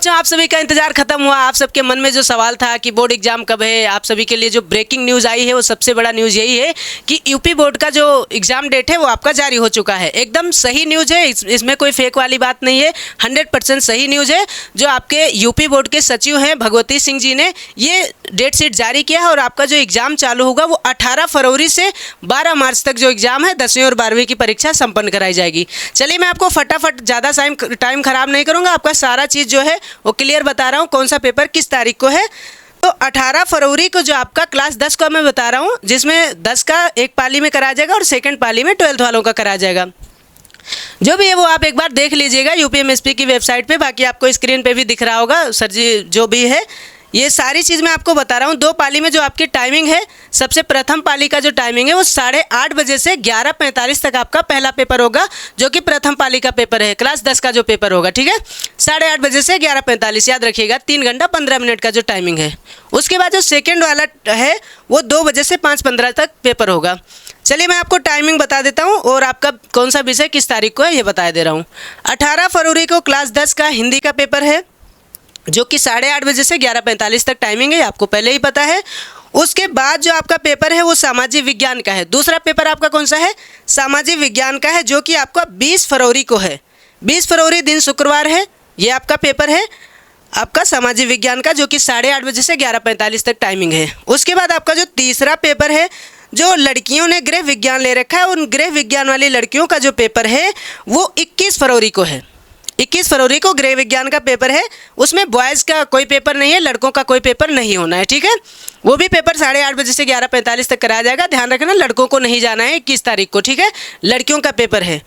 बच्चों, आप सभी का इंतजार खत्म हुआ। आप सबके मन में जो सवाल था कि बोर्ड एग्जाम कब है, आप सभी के लिए जो ब्रेकिंग न्यूज़ आई है वो सबसे बड़ा न्यूज़ यही है कि यूपी बोर्ड का जो एग्जाम डेट है वो आपका जारी हो चुका है। एकदम सही न्यूज़ है, इसमें कोई फेक वाली बात नहीं है, 100% सही न्यूज़ है। जो आपके यूपी बोर्ड के सचिव हैं भगवती सिंह जी ने ये डेट शीट जारी किया है और आपका जो एग्ज़ाम चालू होगा वो 18 फरवरी से 12 मार्च तक जो एग्ज़ाम है 10वीं और 12वीं की परीक्षा संपन्न कराई जाएगी। चलिए मैं आपको फटाफट ज़्यादा टाइम खराब नहीं करूँगा, आपका सारा चीज़ जो है वो क्लियर बता रहा हूँ कौन सा पेपर किस तारीख को है। तो 18 फरवरी को जो आपका क्लास 10 का मैं बता रहा हूँ, जिसमें 10 का एक पाली में कराया जाएगा और सेकंड पाली में 12th वालों का कराया जाएगा। जो भी है वो आप एक बार देख लीजिएगा यूपीएमएसपी की वेबसाइट पे, बाकी आपको स्क्रीन पे भी दिख रहा होगा सर जी जो भी है ये सारी चीज़ मैं आपको बता रहा हूँ। 2 पाली में जो आपकी टाइमिंग है, सबसे प्रथम पाली का जो टाइमिंग है वो 8:30 बजे से 11:45 तक आपका पहला पेपर होगा, जो कि प्रथम पाली का पेपर है, क्लास 10 का जो पेपर होगा। ठीक है, 8:30 बजे से 11:45 याद रखिएगा, 3 घंटा 15 मिनट का जो टाइमिंग है। उसके बाद जो सेकेंड वाला है वो 2 बजे से 5:15 तक पेपर होगा। चलिए मैं आपको टाइमिंग बता देता हूँ और आपका कौन सा विषय किस तारीख को है ये बता दे रहा हूँ। 18 फरवरी को क्लास 10 का हिंदी का पेपर है, जो कि 8:30 बजे से 11:45 तक टाइमिंग है, आपको पहले ही पता है। उसके बाद जो आपका पेपर है वो सामाजिक विज्ञान का है। दूसरा पेपर आपका कौन सा है? सामाजिक विज्ञान का है, जो कि आपका 20 फरवरी को है। 20 फरवरी दिन शुक्रवार है, ये आपका पेपर है आपका सामाजिक विज्ञान का, जो कि 8:30 बजे से 11:45 तक टाइमिंग है। उसके बाद आपका जो तीसरा पेपर है, जो लड़कियों ने गृह विज्ञान ले रखा है, उन गृह विज्ञान वाली लड़कियों का जो पेपर है वो 21 फरवरी को है। 21 फरवरी को गृह विज्ञान का पेपर है, उसमें बॉयज़ का कोई पेपर नहीं है, लड़कों का कोई पेपर नहीं होना है। ठीक है, वो भी पेपर 8:30 बजे से 11:45 तक कराया जाएगा। ध्यान रखना, लड़कों को नहीं जाना है 21 तारीख को। ठीक है, लड़कियों का पेपर है।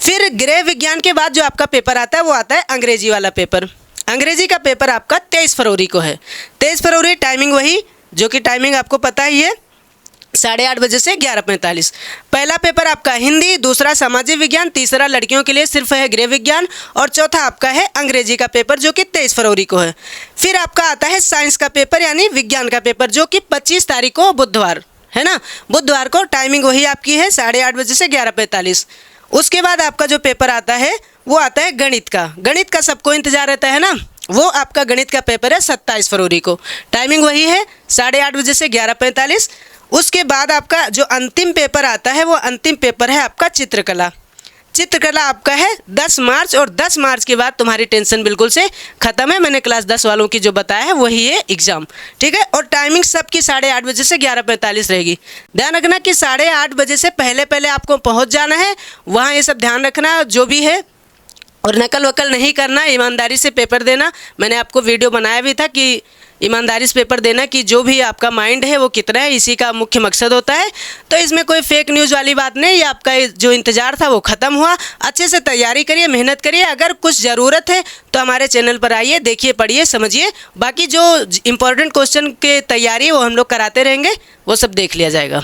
फिर गृह विज्ञान के बाद जो आपका पेपर आता है वो आता है अंग्रेजी वाला पेपर। अंग्रेजी का पेपर आपका 23 फरवरी को है। 23 फरवरी टाइमिंग वही, जो कि टाइमिंग आपको पता ही है, 8:30 बजे से 11:45। पहला पेपर आपका हिंदी, दूसरा सामाजिक विज्ञान, तीसरा लड़कियों के लिए सिर्फ है गृह विज्ञान और चौथा आपका है अंग्रेजी का पेपर, जो कि 23 फरवरी को है। फिर आपका आता है साइंस का पेपर यानी विज्ञान का पेपर, जो कि 25 तारीख को बुधवार है ना, बुधवार को टाइमिंग वही आपकी है 8:30 बजे से 11:45। उसके बाद आपका जो पेपर आता है वो आता है गणित का। गणित का सबको इंतजार रहता है ना, वो आपका गणित का पेपर है 27 फरवरी को। टाइमिंग वही है 8:30 बजे से 11:45। उसके बाद आपका जो अंतिम पेपर आता है वो अंतिम पेपर है आपका चित्रकला। चित्रकला आपका है 10 मार्च और 10 मार्च के बाद तुम्हारी टेंशन बिल्कुल से ख़त्म है। मैंने क्लास 10 वालों की जो बताया है वही है एग्ज़ाम। ठीक है, और टाइमिंग सबकी 8:30 बजे से 11:45 रहेगी। ध्यान रखना कि 8:30 बजे से पहले आपको पहुंच जाना है वहाँ, ये सब ध्यान रखना जो भी है। और नकल वकल नहीं करना, ईमानदारी से पेपर देना। मैंने आपको वीडियो बनाया भी था कि ईमानदारी से पेपर देना कि जो भी आपका माइंड है वो कितना है, इसी का मुख्य मकसद होता है। तो इसमें कोई फेक न्यूज़ वाली बात नहीं, ये आपका जो इंतज़ार था वो ख़त्म हुआ। अच्छे से तैयारी करिए, मेहनत करिए। अगर कुछ ज़रूरत है तो हमारे चैनल पर आइए, देखिए, पढ़िए, समझिए। बाकी जो इम्पोर्टेंट क्वेश्चन के तैयारी है वो हम लोग कराते रहेंगे, वो सब देख लिया जाएगा।